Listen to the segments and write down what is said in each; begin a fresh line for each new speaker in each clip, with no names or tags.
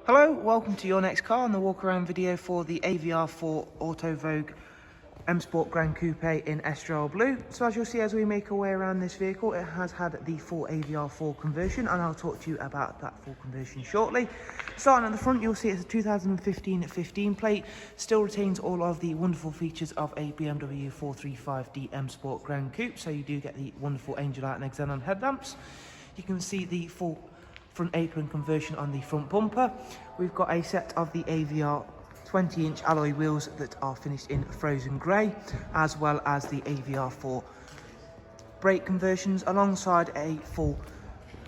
Hello, welcome to your next car and the walk around video for the AVR 4 Auto Vogue M Sport Gran Coupe in Xdrive Blue. So as you'll see as we make our way around this vehicle, it has had the full AVR 4 conversion, and I'll talk to you about that full conversion shortly. Starting at the front, you'll see it's a 2015 15 plate, still retains all of the wonderful features of a BMW 435D M Sport Gran Coupe, so you do get the wonderful angel light and xenon headlamps. You can see the full front apron conversion on the front bumper. We've got a set of the AVR 20-inch alloy wheels that are finished in frozen grey, as well as the AVR 4 brake conversions, alongside a full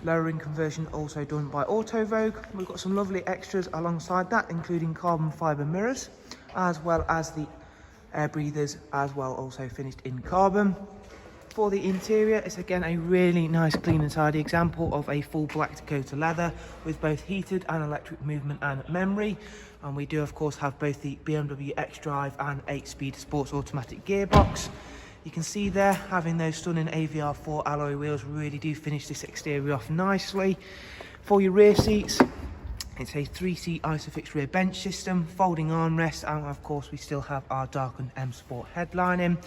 lowering conversion also done by Auto Vogue. We've got some lovely extras alongside that, including carbon fibre mirrors, as well as the air breathers, as well, also finished in carbon. For the interior, it's again a really nice, clean and tidy example of a full black Dakota leather with both heated and electric movement and memory. And we do of course have both the BMW Xdrive and 8-speed sports automatic gearbox. You can see there, having those stunning AVR 4 alloy wheels really do finish this exterior off nicely. For your rear seats, it's a 3-seat Isofix rear bench system, folding armrest, and of course we still have our darkened M Sport headlining.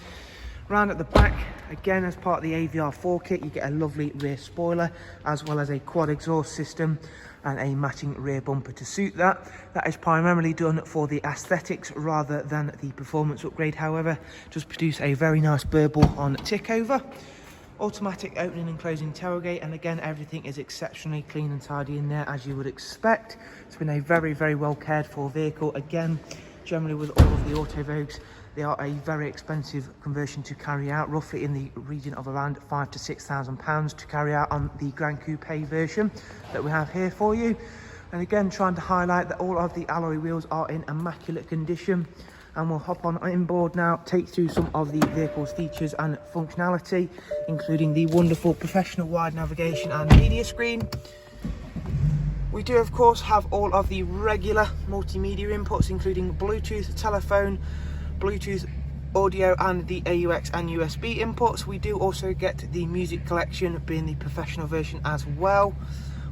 Round at the back, again as part of the AVR 4 kit, you get a lovely rear spoiler, as well as a quad exhaust system and a matching rear bumper to suit that. That is primarily done for the aesthetics rather than the performance upgrade, however, does produce a very nice burble on tick over. Automatic opening and closing tailgate, and again everything is exceptionally clean and tidy in there, as you would expect. It's been a very, very well cared for vehicle. Again, generally with all of the Auto Vogues, they are a very expensive conversion to carry out, roughly in the region of around £5,000 to £6,000 to carry out on the Gran Coupe version that we have here for you. And again, trying to highlight that all of the alloy wheels are in immaculate condition. And we'll hop on board now, take through some of the vehicle's features and functionality, including the wonderful professional wide navigation and media screen. We do of course have all of the regular multimedia inputs, including Bluetooth, telephone, Bluetooth audio, and the AUX and USB inputs. We do also get the music collection, being the professional version as well.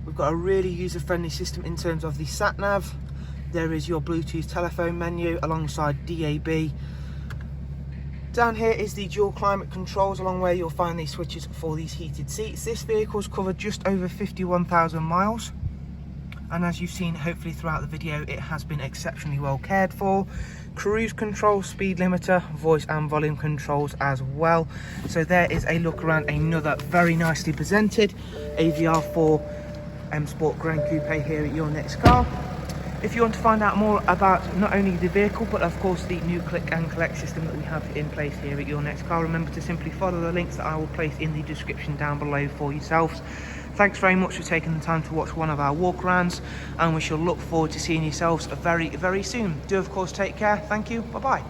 We've got a really user-friendly system in terms of the sat nav. There is your Bluetooth telephone menu alongside DAB. Down here is the dual climate controls, along where you'll find the switches for these heated seats. This vehicle's covered just over 51,000 miles. And as you've seen hopefully throughout the video, it has been exceptionally well cared for. Cruise control, speed limiter, voice and volume controls as well. So there is a look around another very nicely presented AVR 4 M Sport Gran Coupe here at your next car. If you want to find out more about not only the vehicle, but of course the new click and collect system that we have in place here at your next car, remember to simply follow the links that I will place in the description down below for yourselves. Thanks very much for taking the time to watch one of our walk arounds, and we shall look forward to seeing yourselves very, very soon. Do of course take care. Thank you. Bye bye.